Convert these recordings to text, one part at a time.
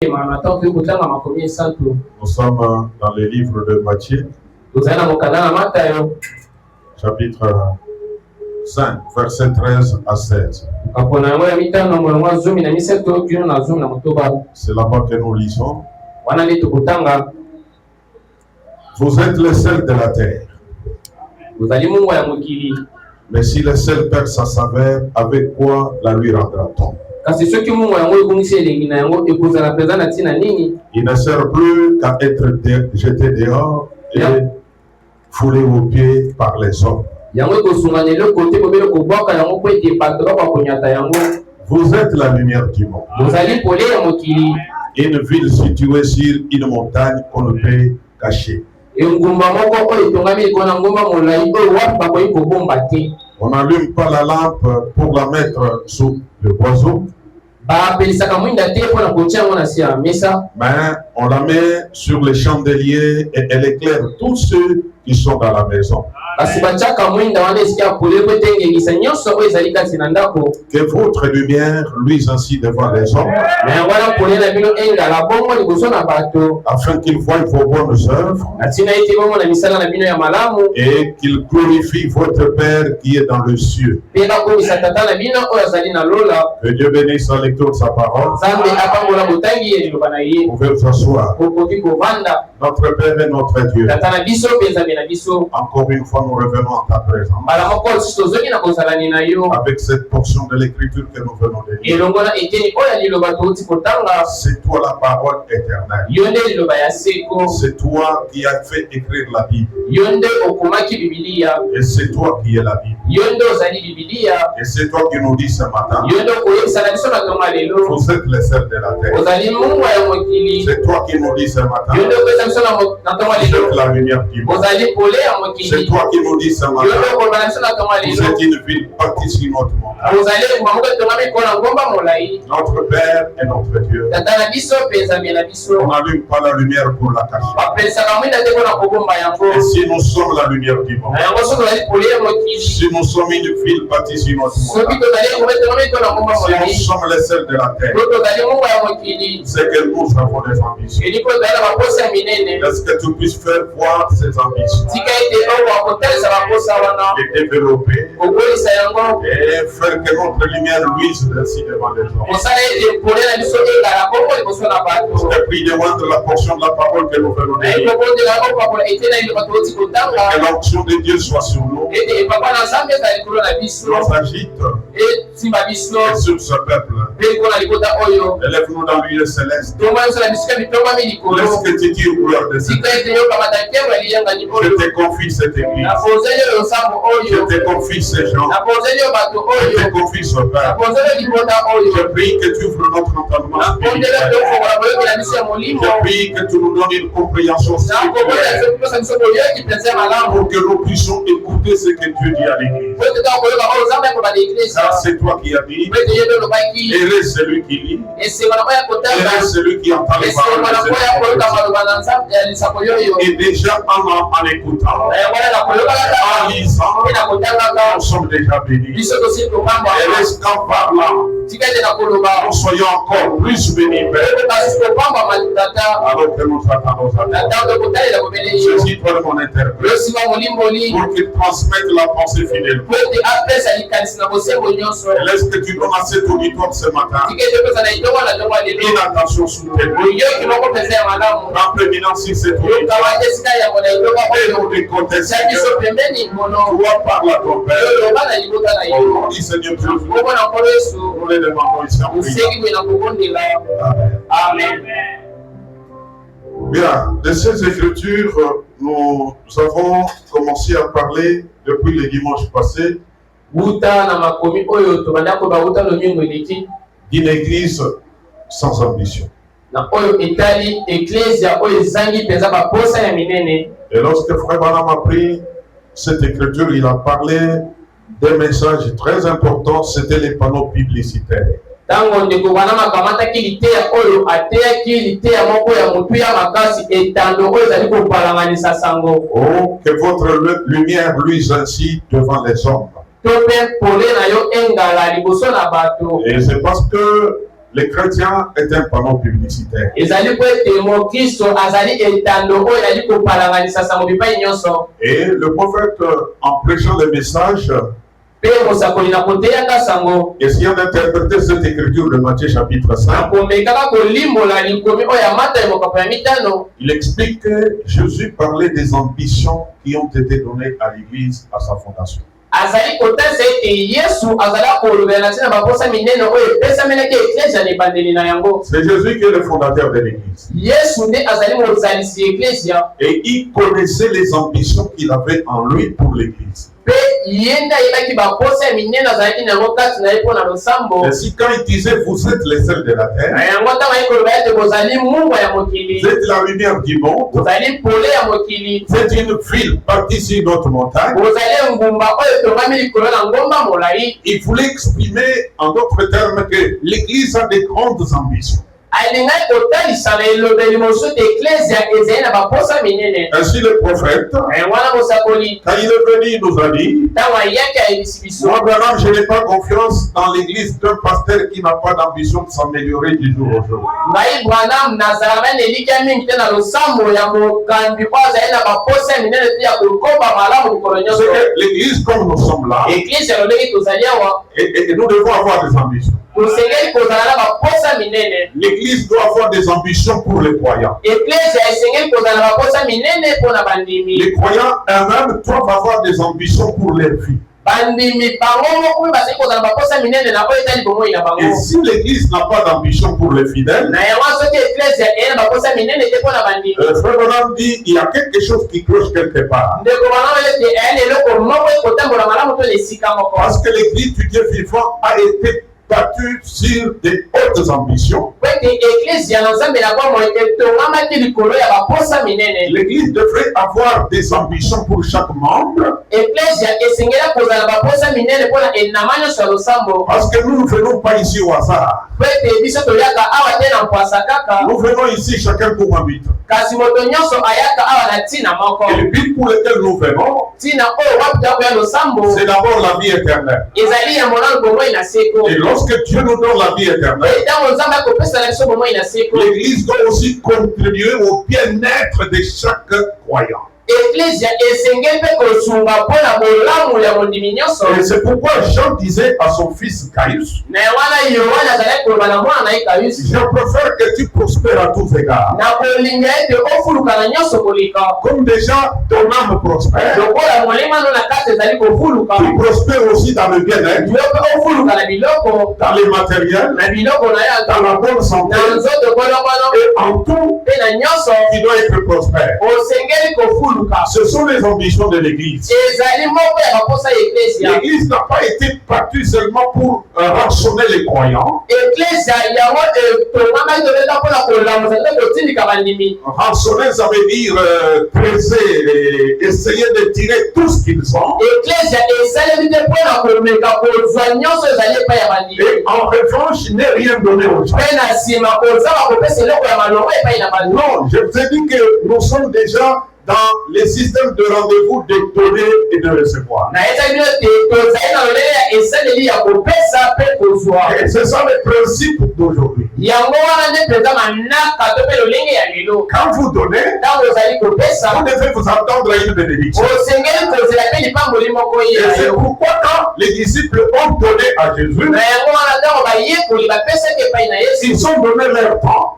Nous sommes dans le livre de Matthieu, chapitre 5, versets 13 à 16. C'est là-bas que nous lisons. Vous êtes le sel de la terre. Mais si le sel perd sa saveur, avec quoi la lui rendra-t-on? Il ne sert plus qu'à être jeté dehors et foulé aux pieds par les hommes. Vous êtes la lumière du monde. Une ville située sur une montagne qu'on ne peut cacher. On n'allume pas la lampe pour la mettre sous le boiseau, mais on la met sur les chandeliers et elle éclaire tous ceux qui sont dans la maison. Que votre lumière luise ainsi devant les hommes, afin qu'ils voient vos bonnes œuvres et qu'ils glorifient votre Père qui est dans le cieux. Que Dieu bénisse la lecture de sa parole. Vous pouvez vous asseoir. Notre Père et notre Dieu, encore une fois nous revenons en ta présence avec cette portion de l'écriture que nous venons de lire. C'est toi la parole éternelle. C'est toi qui as fait écrire la Bible. Et c'est toi qui es la Bible. Et c'est toi qui nous dis ce matin, vous êtes le sel de la terre. C'est toi qui nous dis ce matin, vous êtes la lumière du monde. C'est toi qui nous dis ce matin, vous êtes une ville bâtie sur notre monde. Notre Père et notre Dieu, on n'allume pas la lumière pour la cacher. Et si nous sommes la lumière du monde, si nous sommes une ville bâtie sur notre monde, si nous sommes les sels de la terre, c'est que nous avons des ambitions. Est-ce que tu puisses faire voir ces ambitions et développer et faire que notre lumière luise ainsi devant les gens. Je te prie de rendre la portion de la parole que nous venons de lire. Que l'onction de Dieu soit sur nous. Nous agite et sur ce peuple. Élève-nous dans l'île céleste. Laisse que tu tires couleur de cette église. Je te confie cette église. Je te confie ces gens. Je te confie ce Père. Je prie que tu ouvres notre entendement spirituel. Je prie que tu nous donnes une compréhension spirituelle pour que nous puissions écouter ce que Dieu dit à l'église. Car c'est toi qui as dit, heureux celui qui lit, heureux celui qui entend les paroles de Dieu. Et déjà en écoutant, en lisant, nous sommes déjà bénis. Et laisse qu'en parlant, nous soyons encore plus bénis, Père. Alors que nous attendons à toi. Jésus, toi mon interprète, pour qu'il transmette la pensée fidèle. Et laisse que tu donnes à cet auditoire ce matin une attention soutenue. En préminence sur cet auditoire, et nous décompter, Seigneur, toi parle à ton Père. Au nom du Seigneur Jésus, nous les demandons ici en prière. Amen. Bien, de ces écritures, nous avons commencé à parler depuis le dimanche passé d'une église sans ambition. Et lorsque Frère Branham a pris cette écriture, il a parlé d'un message très important, c'était les panneaux publicitaires. Oh, que votre lumière luise ainsi devant les hommes. Et c'est parce que Les chrétiens étaient un panneau publicitaire. Et le prophète, en prêchant le message, essayant d'interpréter cette écriture de Matthieu chapitre 5, il explique que Jésus parlait des ambitions qui ont été données à l'Église à sa fondation. C'est Jésus qui est le fondateur de l'Église. Et il connaissait les ambitions qu'il avait en lui pour l'Église. Ainsi, quand il disait vous êtes les sels de la terre, vous êtes la lumière du monde, vous êtes une ville bâtie sur notre montagne, il voulait exprimer en d'autres termes que l'Église a des grandes ambitions. Ainsi le prophète, quand il est venu, il nous a dit, moi Branham, je n'ai pas confiance dans l'église d'un pasteur qui n'a pas d'ambition de s'améliorer du jour au jour. L'église comme nous sommes là, et nous devons avoir des ambitions. L'église doit avoir des ambitions pour les croyants. Les croyants eux-mêmes doivent avoir des ambitions pour leur vie. Et si l'église n'a pas d'ambition pour les fidèles, Frère Branham dit il y a quelque chose qui cloche quelque part. Parce que l'église du Dieu vivant a été battue sur des hautes ambitions. L'église devrait avoir des ambitions pour chaque membre. Parce que nous ne venons pas ici au hasard. Nous venons ici chacun pour un but. Et le but pour lequel nous venons, c'est d'abord la vie éternelle. Et lorsque Dieu nous donne la vie éternelle, l'Église doit aussi contribuer au bien-être de chaque croyant. Et c'est pourquoi Jean disait à son fils Caius, je préfère que tu prospères à tous égards. Comme déjà ton âme prospère, tu prospères aussi dans le bien-être, dans les matériels, dans la bonne santé, et en tout, tu dois être prospère. Ce sont les ambitions de l'Église. L'Église n'a pas été battue seulement pour rançonner les croyants. Rançonner, ça veut dire presser et essayer de tirer tout ce qu'ils ont. Et en revanche, il n'est rien donné aux gens. Non, je vous ai dit que nous sommes déjà dans les systèmes de rendez-vous de donner et de recevoir. Et c'est ça le principe d'aujourd'hui. Quand vous donnez, vous devez vous attendre à une bénédiction. Et c'est pourquoi quand les disciples ont donné à Jésus, ils ont donné leur temps,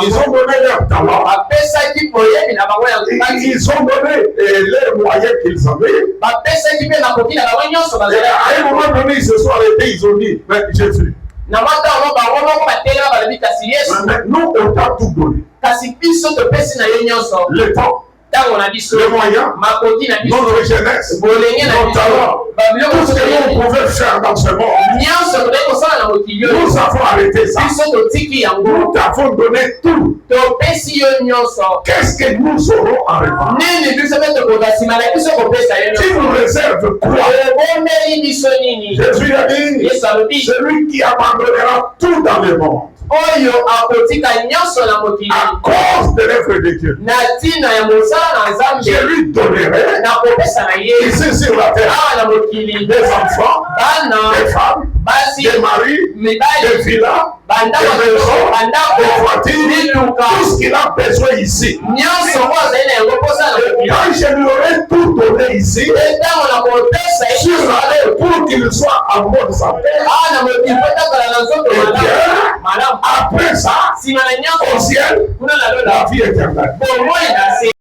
ils ont donné leur talent, ils ont donné les moyens qu'ils avaient. Et à un moment donné, ils se sont arrêtés, ils ont dit, mais Jésus, nous, on t'a tout donné. Le temps, les moyens, notre jeunesse, notre talent, tout ce que nous pouvons faire dans ce monde, nous avons arrêté ça. Nous t'avons donné tout. Qu'est-ce que nous aurons en revanche? Tu nous réserves quoi? Jésus a dit, celui qui abandonnera tout dans le monde oyo akotika nyonso na mokili à cause de l'œuvre de Dieu. na tina ya mosala na Nzambe Je lui donnerai na kopesa na ye ici sur la terre awa na mokili des enfants, bana des femmes, basi des maris, mibali des villas, bandako des maisons, bandako des voitures, tout ce qu'il a besoin ici. nyonso oyo azali na yango mposa na mokili Quand je lui aurai tout donné ici, ntango na kopesa ye sur la terre pour qu'il soit en bonne santé, awa na mokili mpo takala na nzoto malamu après ça, nsima na nyonso au ciel, kuna na lola la vie éternelle. bomoi na se